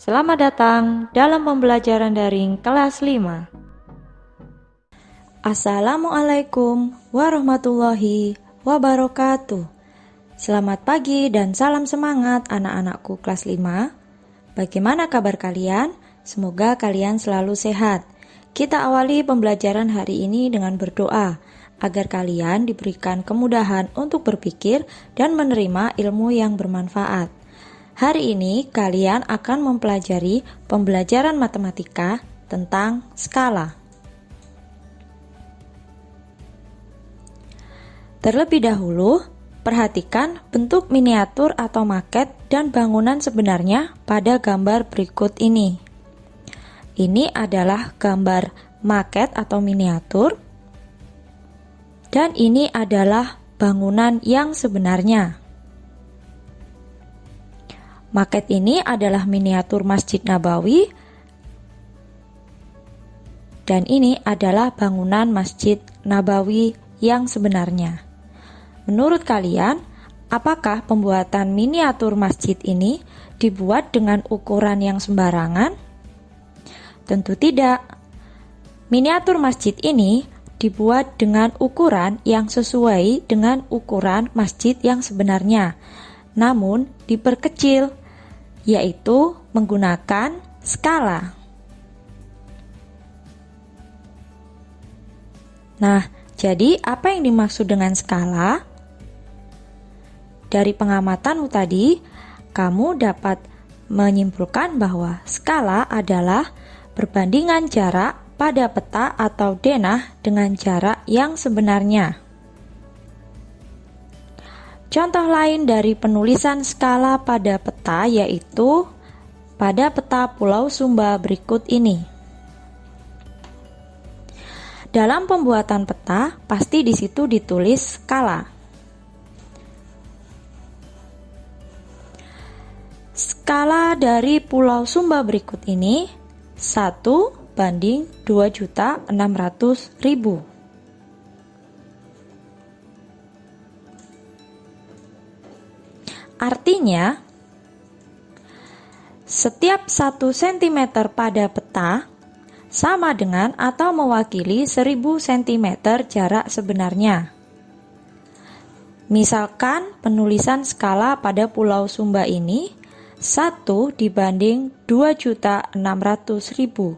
Selamat datang dalam pembelajaran daring kelas 5. Assalamualaikum warahmatullahi wabarakatuh. Selamat pagi dan salam semangat anak-anakku kelas 5. Bagaimana kabar kalian? Semoga kalian selalu sehat. Kita awali pembelajaran hari ini dengan berdoa agar kalian diberikan kemudahan untuk berpikir dan menerima ilmu yang bermanfaat. Hari ini kalian akan mempelajari pembelajaran matematika tentang skala. Terlebih dahulu, perhatikan bentuk miniatur atau maket dan bangunan sebenarnya pada gambar berikut ini. Ini adalah gambar maket atau miniatur, dan ini adalah bangunan yang sebenarnya. Maket ini adalah miniatur Masjid Nabawi, dan ini adalah bangunan Masjid Nabawi yang sebenarnya. Menurut kalian, apakah pembuatan miniatur masjid ini dibuat dengan ukuran yang sembarangan? Tentu tidak. Miniatur masjid ini dibuat dengan ukuran yang sesuai dengan ukuran masjid yang sebenarnya, namun diperkecil, yaitu menggunakan skala. Nah, jadi apa yang dimaksud dengan skala? Dari pengamatanmu tadi, kamu dapat menyimpulkan bahwa skala adalah perbandingan jarak pada peta atau denah dengan jarak yang sebenarnya. Contoh lain dari penulisan skala pada peta yaitu pada peta Pulau Sumba berikut ini. Dalam pembuatan peta, pasti di situ ditulis skala. Skala dari Pulau Sumba berikut ini 1:2.600.000. Artinya, setiap 1 cm pada peta sama dengan atau mewakili 1000 cm jarak sebenarnya. Misalkan penulisan skala pada Pulau Sumba ini 1:2.600.000.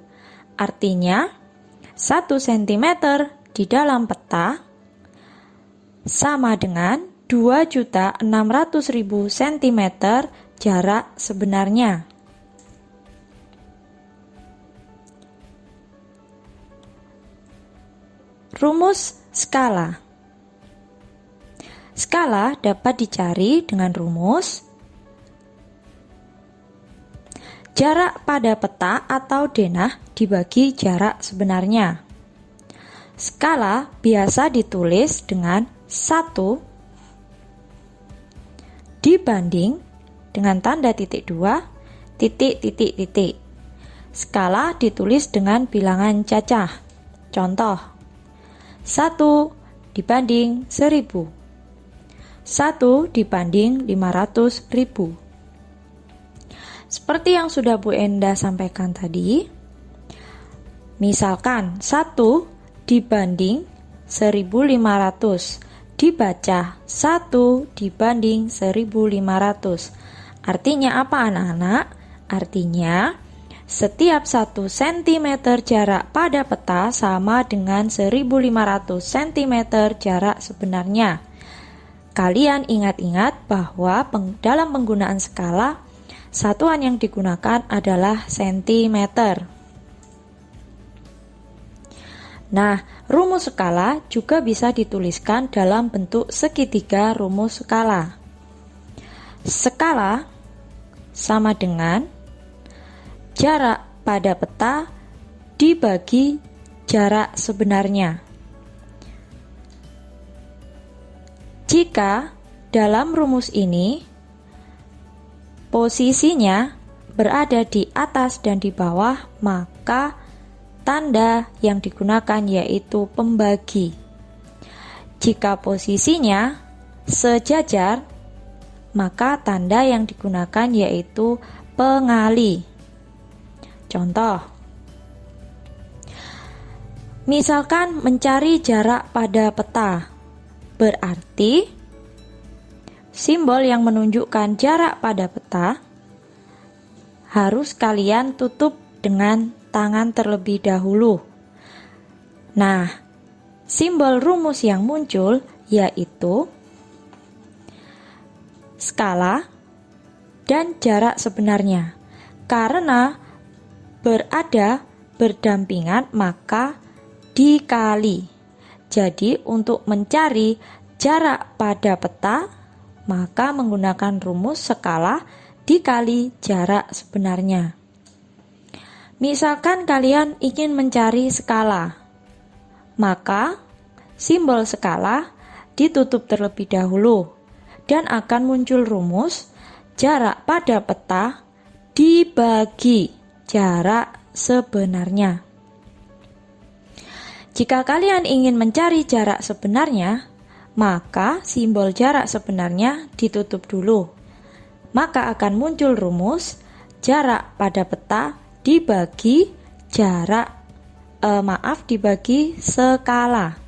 Artinya, 1 cm di dalam peta sama dengan 2.600.000 cm jarak sebenarnya. Rumus skala. Skala dapat dicari dengan rumus jarak pada peta atau denah dibagi jarak sebenarnya. Skala biasa ditulis dengan 1 dibanding dengan tanda titik 2, titik, titik, titik. Skala ditulis dengan bilangan cacah. Contoh, 1 dibanding 1000, 1 dibanding 500.000. Seperti yang sudah Bu Enda sampaikan tadi, misalkan 1 dibanding 1500, dibaca 1 dibanding 1500. Artinya apa anak-anak? Artinya setiap 1 cm jarak pada peta sama dengan 1500 cm jarak sebenarnya. Kalian ingat-ingat bahwa dalam penggunaan skala, satuan yang digunakan adalah sentimeter. Nah, rumus skala juga bisa dituliskan dalam bentuk segitiga rumus skala. Skala sama dengan jarak pada peta dibagi jarak sebenarnya. Jika dalam rumus ini posisinya berada di atas dan di bawah, maka tanda yang digunakan yaitu pembagi. Jika posisinya sejajar, maka tanda yang digunakan yaitu pengali. Contoh, misalkan mencari jarak pada peta, berarti simbol yang menunjukkan jarak pada peta harus kalian tutup dengan tangan terlebih dahulu. Nah, simbol rumus yang muncul yaitu skala dan jarak sebenarnya. Karena berada berdampingan maka dikali. Jadi untuk mencari jarak pada peta maka menggunakan rumus skala dikali jarak sebenarnya. Misalkan kalian ingin mencari skala, maka simbol skala ditutup terlebih dahulu dan akan muncul rumus jarak pada peta dibagi jarak sebenarnya. Jika kalian ingin mencari jarak sebenarnya, maka simbol jarak sebenarnya ditutup dulu. Maka akan muncul rumus jarak pada peta dibagi dibagi skala.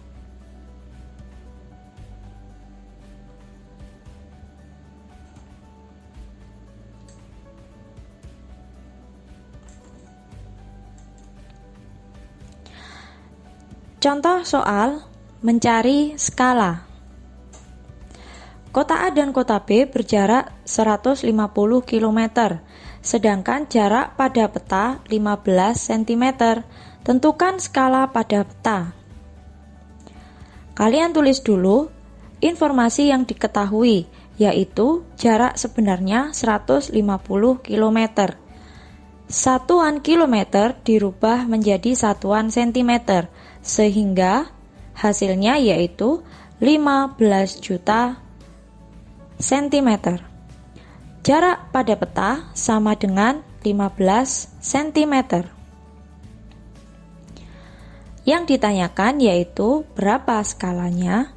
Contoh soal mencari skala. Kota A dan kota B berjarak 150 km, sedangkan jarak pada peta 15 cm. Tentukan skala pada peta. Kalian tulis dulu informasi yang diketahui, yaitu jarak sebenarnya 150 km. Satuan kilometer dirubah menjadi satuan cm, sehingga hasilnya yaitu 15 juta cm. Jarak pada peta sama dengan 15 cm. Yang ditanyakan yaitu berapa skalanya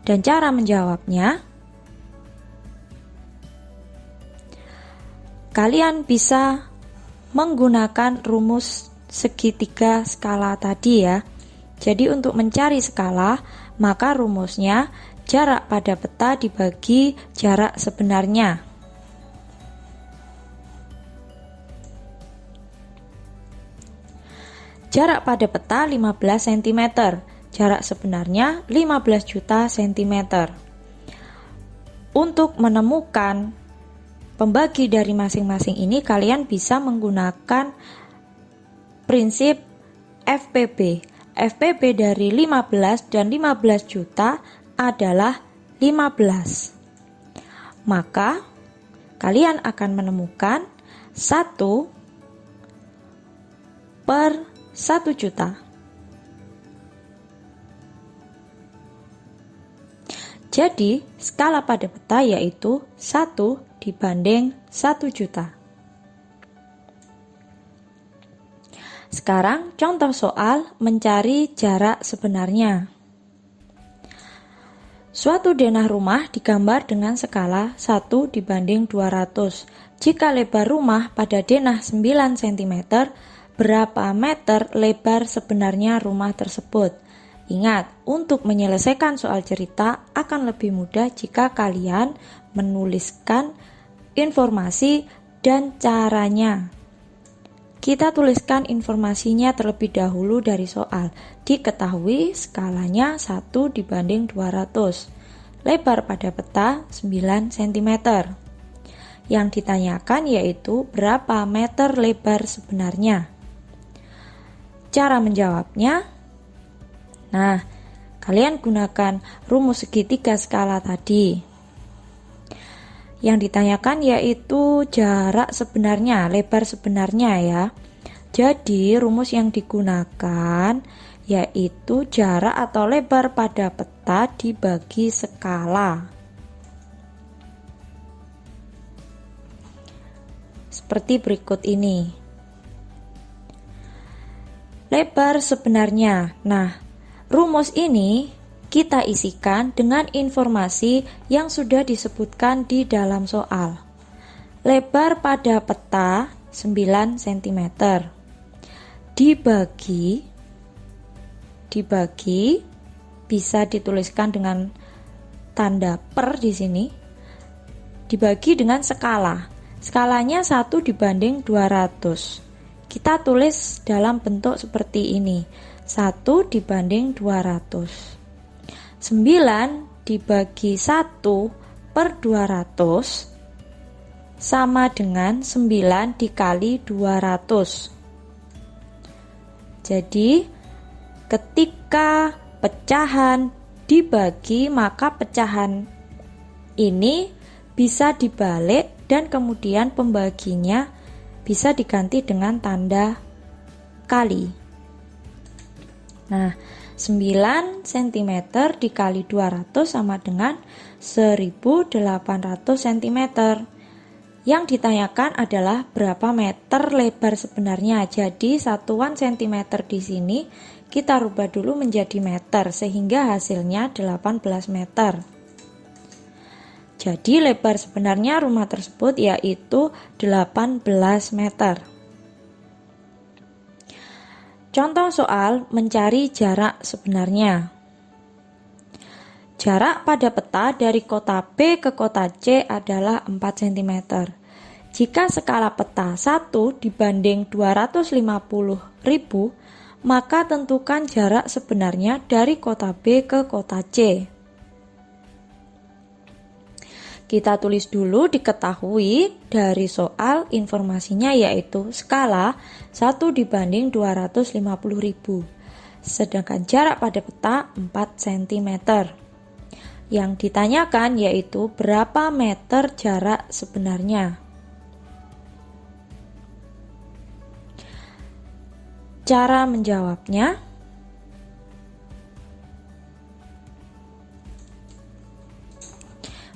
dan cara menjawabnya. Kalian bisa menggunakan rumus segitiga skala tadi ya. Jadi untuk mencari skala, maka rumusnya jarak pada peta dibagi jarak sebenarnya. Jarak pada peta 15 cm, jarak sebenarnya 15 juta cm. Untuk menemukan pembagi dari masing-masing ini, kalian bisa menggunakan prinsip FPB. FPB dari 15 dan 15 juta adalah 15. Maka kalian akan menemukan 1/1 juta. Jadi skala pada peta yaitu 1/1 juta. Sekarang contoh soal mencari jarak sebenarnya. Suatu denah rumah digambar dengan skala 1/200. Jika lebar rumah pada denah 9 cm, berapa meter lebar sebenarnya rumah tersebut? Ingat, untuk menyelesaikan soal cerita akan lebih mudah jika kalian menuliskan informasi dan caranya. Kita tuliskan informasinya terlebih dahulu dari soal. Diketahui skalanya 1/200. Lebar pada peta 9 cm. Yang ditanyakan yaitu berapa meter lebar sebenarnya. Cara menjawabnya, nah, kalian gunakan rumus segitiga skala tadi. Yang ditanyakan yaitu jarak sebenarnya, lebar sebenarnya ya. Jadi rumus yang digunakan yaitu jarak atau lebar pada peta dibagi skala. Seperti berikut ini. Lebar sebenarnya. Nah, rumus ini kita isikan dengan informasi yang sudah disebutkan di dalam soal. Lebar pada peta 9 cm. Dibagi bisa dituliskan dengan tanda per di sini. Dibagi dengan skala. Skalanya 1 dibanding 200. Kita tulis dalam bentuk seperti ini. 1 dibanding 200. 9 dibagi 1 per 200 sama dengan 9 dikali 200. Jadi ketika pecahan dibagi, maka pecahan ini bisa dibalik dan kemudian pembaginya bisa diganti dengan tanda kali. Nah, 9 cm dikali 200 sama dengan 1800 cm. Yang ditanyakan adalah berapa meter lebar sebenarnya. Jadi satuan cm di sini kita rubah dulu menjadi meter sehingga hasilnya 18 meter. Jadi lebar sebenarnya rumah tersebut yaitu 18 meter. Contoh soal mencari jarak sebenarnya. Jarak pada peta dari kota B ke kota C adalah 4 cm. Jika skala peta 1 dibanding 250.000, maka tentukan jarak sebenarnya dari kota B ke kota C. Kita tulis dulu diketahui dari soal informasinya yaitu skala 1 dibanding 250.000. Sedangkan jarak pada peta 4 cm. Yang ditanyakan yaitu berapa meter jarak sebenarnya. Cara menjawabnya,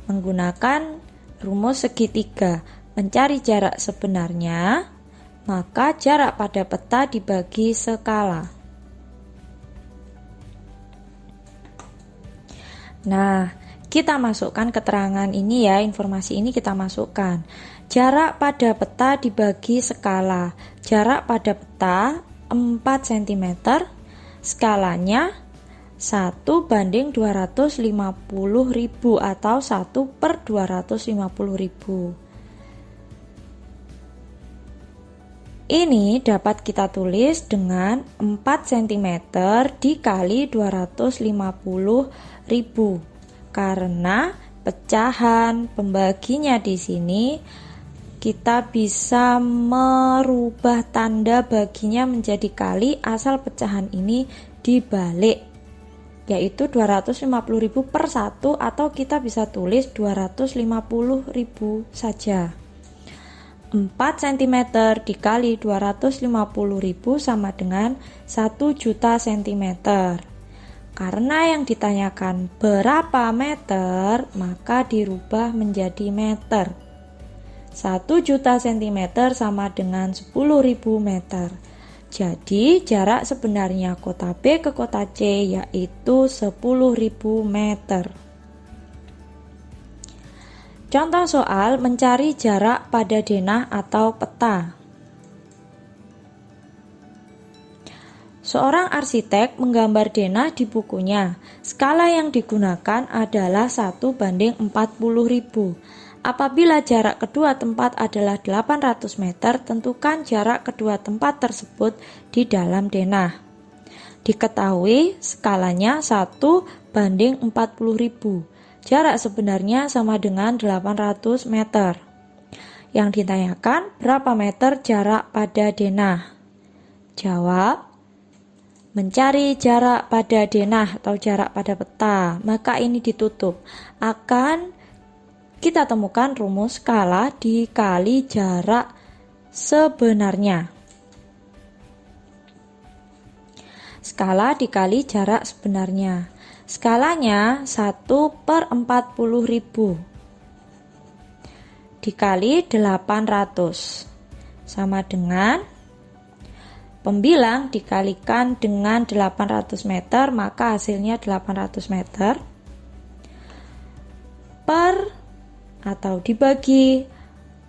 menggunakan rumus segitiga. Mencari jarak sebenarnya, maka jarak pada peta dibagi skala. Nah, kita masukkan keterangan ini ya, informasi ini kita masukkan. Jarak pada peta dibagi skala. Jarak pada peta 4 cm, skalanya 1 banding 250.000 atau 1 per 250.000. Ini dapat kita tulis dengan 4 cm dikali 250.000 karena pecahan pembaginya di sini kita bisa merubah tanda baginya menjadi kali asal pecahan ini dibalik, yaitu 250.000 per 1 atau kita bisa tulis 250.000 saja. 4 cm dikali 250.000 sama dengan 1 juta cm. Karena yang ditanyakan berapa meter, maka dirubah menjadi meter. 1 juta cm sama dengan 10.000 meter. Jadi jarak sebenarnya kota B ke kota C yaitu 10.000 meter. Contoh soal mencari jarak pada denah atau peta. Seorang arsitek menggambar denah di bukunya. Skala yang digunakan adalah 1 banding 40.000. Apabila jarak kedua tempat adalah 800 meter, tentukan jarak kedua tempat tersebut di dalam denah. Diketahui skalanya 1 banding 40.000. Jarak sebenarnya sama dengan 800 meter. Yang ditanyakan berapa meter jarak pada denah? Jawab, mencari jarak pada denah atau jarak pada peta, maka ini ditutup. Akan kita temukan rumus skala dikali jarak sebenarnya. Skala dikali jarak sebenarnya. Skalanya 1 per 40.000 dikali 800 sama dengan pembilang dikalikan dengan 800 meter, maka hasilnya 800 meter per atau dibagi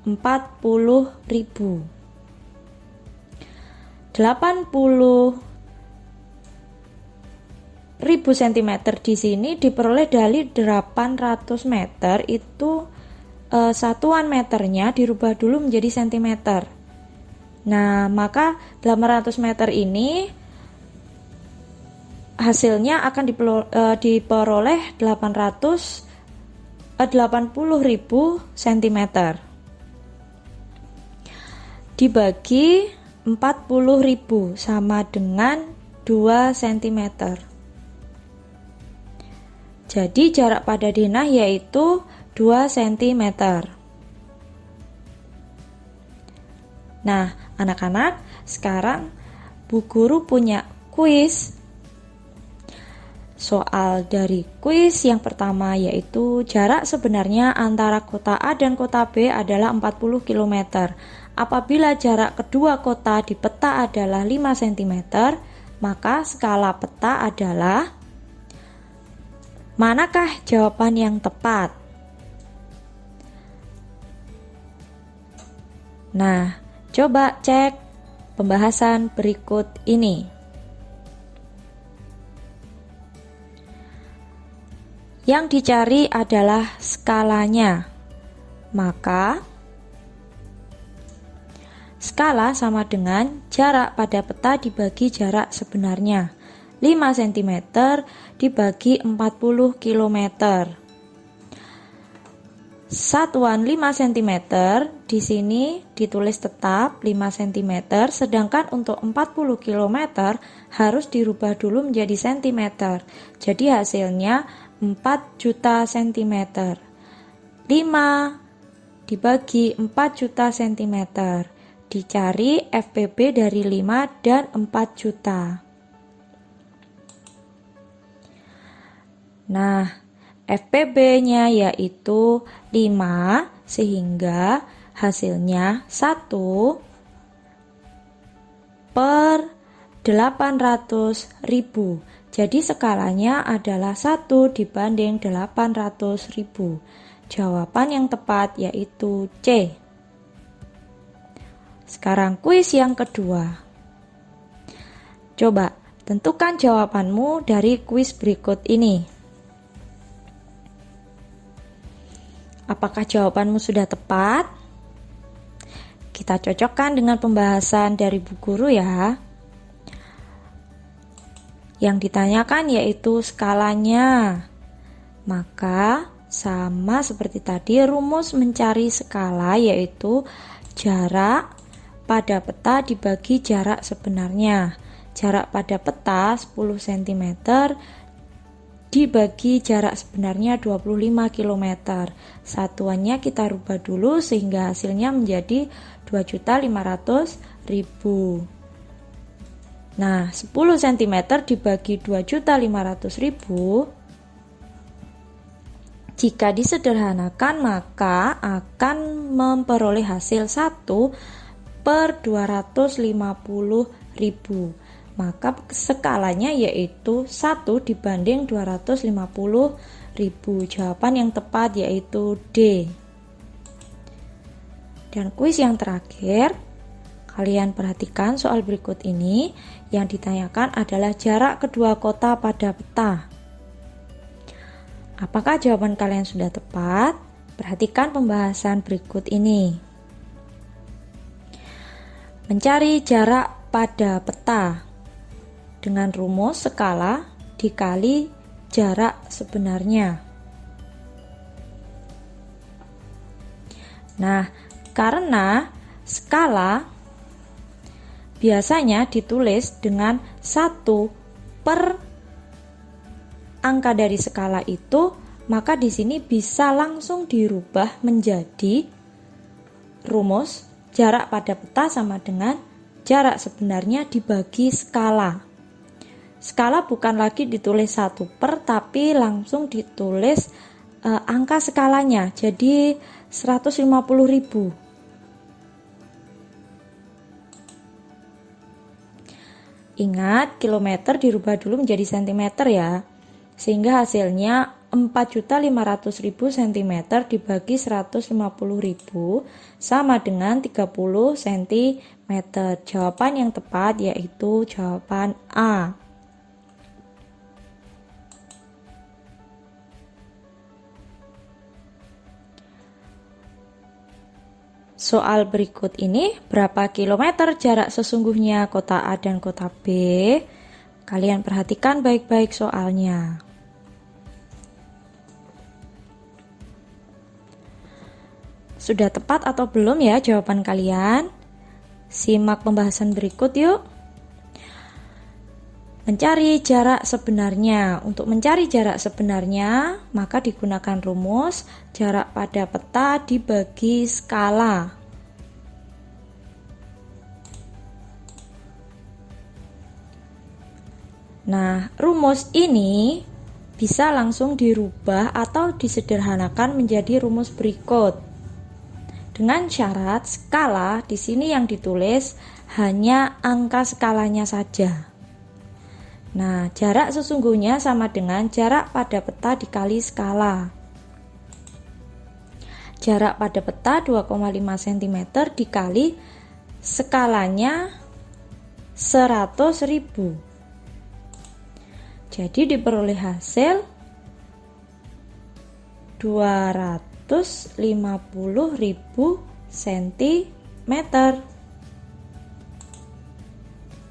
40.000. 80.000 cm di sini diperoleh dari 800 meter itu satuan meternya dirubah dulu menjadi cm. Nah, maka 800 meter ini hasilnya akan diperoleh 80.000 cm dibagi 40.000 sama dengan 2 cm. Jadi jarak pada denah yaitu 2 cm. Nah, anak-anak, sekarang Bu Guru punya kuis. Soal dari kuis yang pertama yaitu jarak sebenarnya antara kota A dan kota B adalah 40 km. Apabila jarak kedua kota di peta adalah 5 cm, maka skala peta adalah, manakah jawaban yang tepat? Nah, coba cek pembahasan berikut ini. Yang dicari adalah skalanya. Maka skala sama dengan jarak pada peta dibagi jarak sebenarnya. 5 cm dibagi 40 km. Satuan 5 cm di sini ditulis tetap 5 cm, sedangkan untuk 40 km harus dirubah dulu menjadi cm. Jadi hasilnya 4 juta cm. 5 dibagi 4 juta cm. Dicari FPB dari 5 dan 4 juta. Nah, FPB-nya yaitu 5, sehingga hasilnya 1 per 800.000. Jadi skalanya adalah 1 dibanding 800.000. Jawaban yang tepat yaitu C. Sekarang kuis yang kedua. Coba tentukan jawabanmu dari kuis berikut ini. Apakah jawabanmu sudah tepat? Kita cocokkan dengan pembahasan dari Bu Guru ya. Yang ditanyakan yaitu skalanya. Maka sama seperti tadi, rumus mencari skala yaitu jarak pada peta dibagi jarak sebenarnya. Jarak pada peta 10 cm dibagi jarak sebenarnya 25 km. Satuannya kita rubah dulu sehingga hasilnya menjadi 2.500.000. Nah, 10 cm dibagi 2.500.000, jika disederhanakan maka akan memperoleh hasil 1 per 250.000. Maka skalanya yaitu 1 dibanding 250.000. Jawaban yang tepat yaitu D. Dan kuis yang terakhir, kalian perhatikan soal berikut ini. Yang ditanyakan adalah jarak kedua kota pada peta. Apakah jawaban kalian sudah tepat? Perhatikan pembahasan berikut ini. Mencari jarak pada peta dengan rumus skala dikali jarak sebenarnya. Nah, karena skala biasanya ditulis dengan 1 per angka dari skala itu, maka di sini bisa langsung dirubah menjadi rumus jarak pada peta sama dengan jarak sebenarnya dibagi skala. Skala bukan lagi ditulis 1 per, tapi langsung ditulis angka skalanya, jadi 150.000. Ingat, kilometer dirubah dulu menjadi cm ya, sehingga hasilnya 4.500.000 cm dibagi 150.000 sama dengan 30 cm. Jawaban yang tepat yaitu jawaban A. Soal berikut ini, berapa kilometer jarak sesungguhnya kota A dan kota B? Kalian perhatikan baik-baik soalnya. Sudah tepat atau belum ya jawaban kalian? Simak pembahasan berikut yuk. Mencari jarak sebenarnya. Untuk mencari jarak sebenarnya, maka digunakan rumus jarak pada peta dibagi skala. Nah, rumus ini bisa langsung dirubah atau disederhanakan menjadi rumus berikut. Dengan syarat skala di sini yang ditulis hanya angka skalanya saja. Nah, jarak sesungguhnya sama dengan jarak pada peta dikali skala. Jarak pada peta 2,5 cm dikali skalanya 100.000. Jadi diperoleh hasil 250.000 cm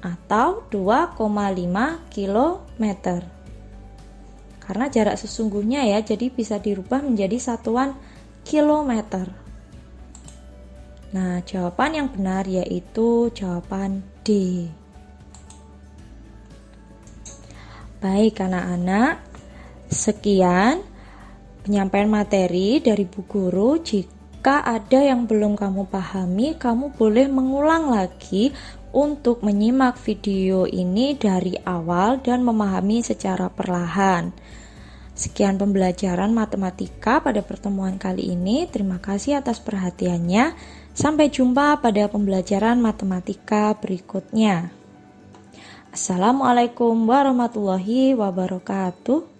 atau 2,5 km. Karena jarak sesungguhnya ya, jadi bisa dirubah menjadi satuan kilometer. Nah, jawaban yang benar yaitu jawaban D. Baik anak-anak, sekian penyampaian materi dari Bu Guru. Jika ada yang belum kamu pahami, kamu boleh mengulang lagi untuk menyimak video ini dari awal dan memahami secara perlahan. Sekian pembelajaran matematika pada pertemuan kali ini. Terima kasih atas perhatiannya. Sampai jumpa pada pembelajaran matematika berikutnya. Assalamualaikum warahmatullahi wabarakatuh.